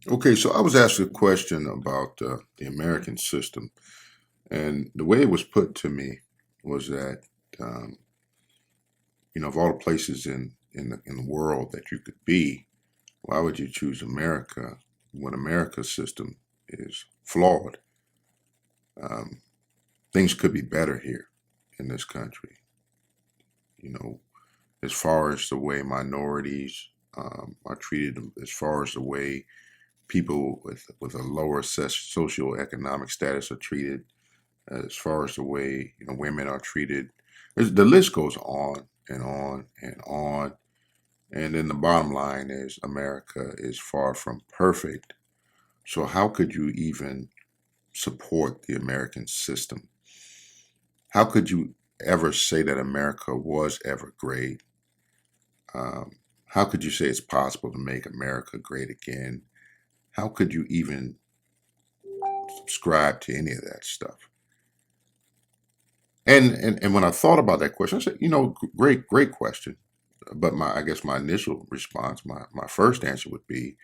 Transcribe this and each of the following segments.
Okay, so I was asked a question about the American system, and the way it was put to me was that um, of all the places in the world that you could be, why would you choose America when America's system is flawed? Um, Things could be better here in this country. You know, as far as the way minorities are treated, as far as the way people with a lower socioeconomic status are treated, as far as the way women are treated. The list goes on and on and on. And then the bottom line is America is far from perfect. So how could you even support the American system? How could you ever say that America was ever great? Um, how could you say it's possible to make America great again? How could you even subscribe to any of that stuff? And when I thought about that question, I said, great question. But I guess my initial response, my first answer would be,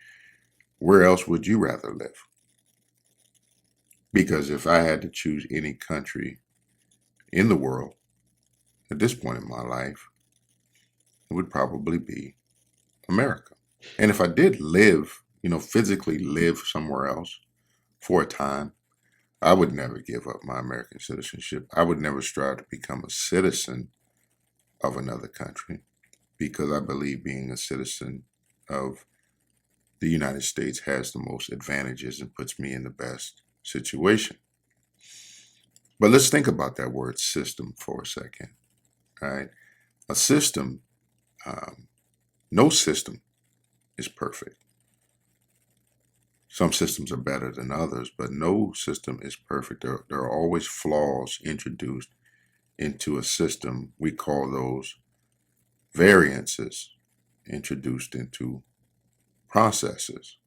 where else would you rather live? Because if I had to choose any country in the world at this point in my life, it would probably be America. And if I did live, physically live somewhere else for a time, I would never give up my American citizenship. I would never strive to become a citizen of another country because I believe being a citizen of the United States has the most advantages and puts me in the best situation. But let's think about that word system for a second, right? A system, um, no system is perfect. Some systems are better than others, but no system is perfect. There are always flaws introduced into a system. We call those variances introduced into processes.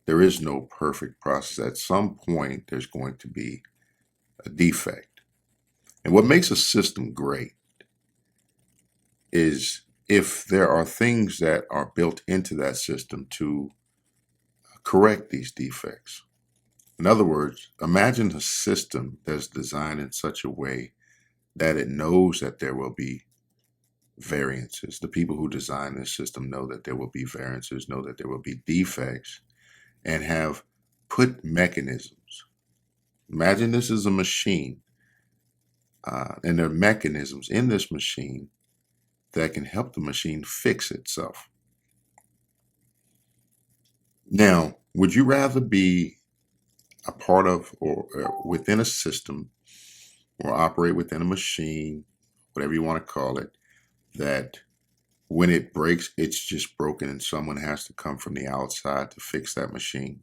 There is no perfect process. At some point, there's going to be a defect. And what makes a system great is if there are things that are built into that system to correct these defects. In other words, imagine a system that's designed in such a way that it knows that there will be variances. The people who design this system know that there will be variances, know that there will be defects, and have put mechanisms. Imagine this is a machine, and there are mechanisms in this machine that can help the machine fix itself. Now, would you rather be a part of or within a system or operate within a machine, whatever you want to call it, that when it breaks, it's just broken and someone has to come from the outside to fix that machine?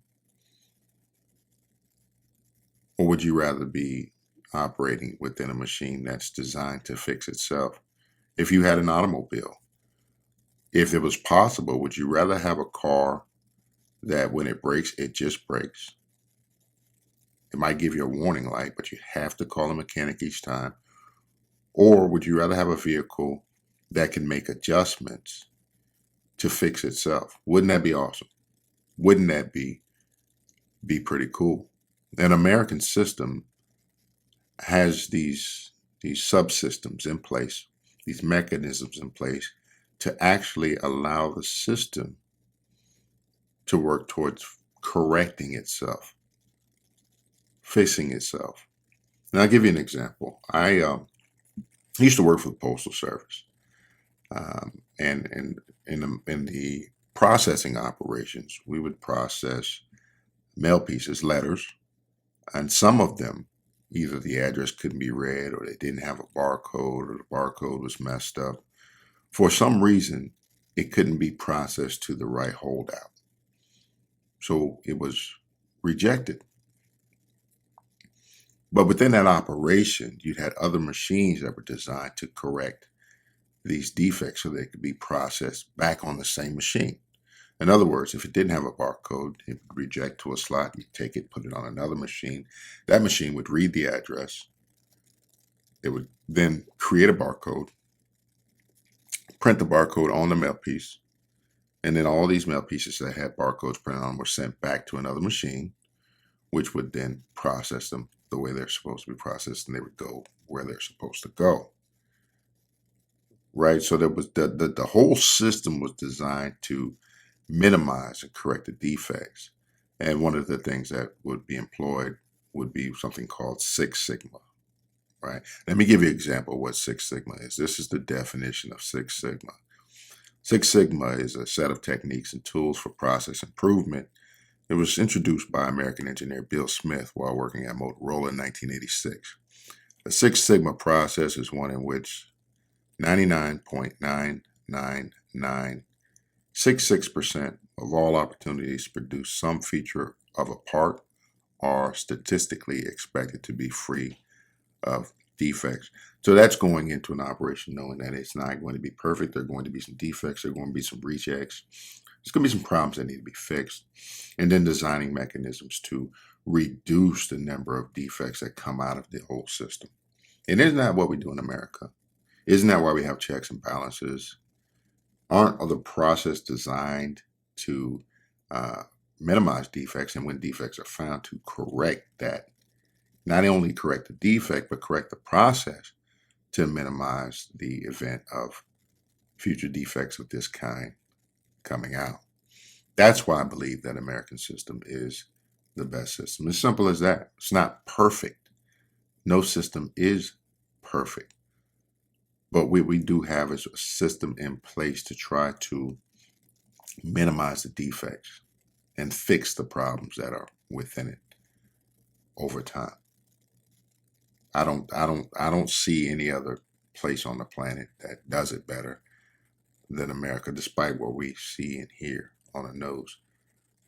Or would you rather be operating within a machine that's designed to fix itself? If you had an automobile, if it was possible, would you rather have a car that when it breaks, it just breaks? It might give you a warning light, but you have to call a mechanic each time. Or would you rather have a vehicle that can make adjustments to fix itself? Wouldn't that be awesome? Wouldn't that be pretty cool? An American system has these subsystems in place, these mechanisms in place to actually allow the system to work towards correcting itself, fixing itself. And I'll give you an example. I used to work for the Postal Service, and in the processing operations, we would process mail pieces, letters, and some of them, either the address couldn't be read, or they didn't have a barcode, or the barcode was messed up. For some reason, it couldn't be processed to the right holdout, so it was rejected. But within that operation, you had other machines that were designed to correct these defects so they could be processed back on the same machine. In other words, if it didn't have a barcode, it would reject to a slot. You take it, put it on another machine. That machine would read the address. It would then create a barcode, print the barcode on the mail piece, And then all these mail pieces that had barcodes printed on them were sent back to another machine, which would then process them the way they're supposed to be processed, and they would go where they're supposed to go. Right? So there was the whole system was designed to minimize and correct the defects. And one of the things that would be employed would be something called Six Sigma. Right? Let me give you an example of what Six Sigma is. This is the definition of Six Sigma. Six Sigma is a set of techniques and tools for process improvement. It was introduced by American engineer Bill Smith while working at Motorola in 1986. The Six Sigma process is one in which 99.999966% of all opportunities to produce some feature of a part are statistically expected to be free of defects. So that's going into an operation knowing that it's not going to be perfect. There are going to be some defects. There are going to be some rejects. There's going to be some problems that need to be fixed. And then designing mechanisms to reduce the number of defects that come out of the whole system. And isn't that what we do in America? Isn't that why we have checks and balances? Aren't the process designed to minimize defects, and when defects are found, to correct that? Not only correct the defect, but correct the process to minimize the event of future defects of this kind coming out. That's why I believe that American system is the best system. As simple as that. It's not perfect. No system is perfect. But what we do have is a system in place to try to minimize the defects and fix the problems that are within it over time. I don't see any other place on the planet that does it better than America, despite what we see and hear on the news.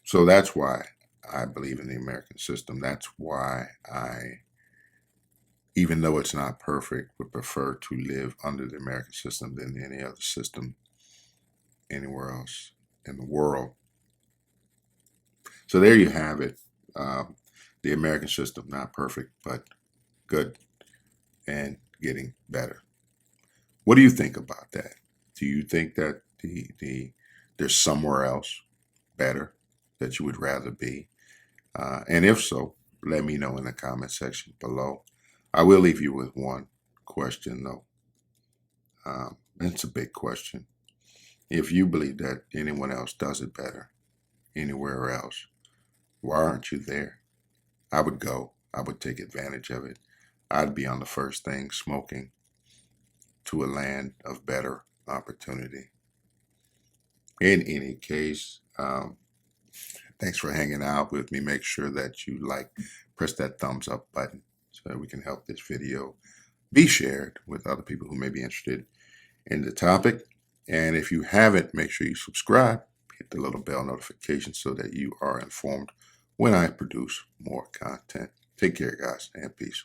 So that's why I believe in the American system. That's why I, even though it's not perfect, would prefer to live under the American system than any other system anywhere else in the world. So there you have it. The American system, not perfect, but good and getting better. What do you think about that? Do you think that there's somewhere else better that you would rather be? And if so, let me know in the comment section below. I will leave you with one question though. It's a big question. If you believe that anyone else does it better anywhere else, why aren't you there? I would go. I would take advantage of it. I'd be on the first thing smoking to a land of better opportunity. In any case, thanks for hanging out with me. Make sure that you press that thumbs up button so that we can help this video be shared with other people who may be interested in the topic. And if you haven't, make sure you subscribe, hit the little bell notification so that you are informed when I produce more content. Take care, guys, and peace.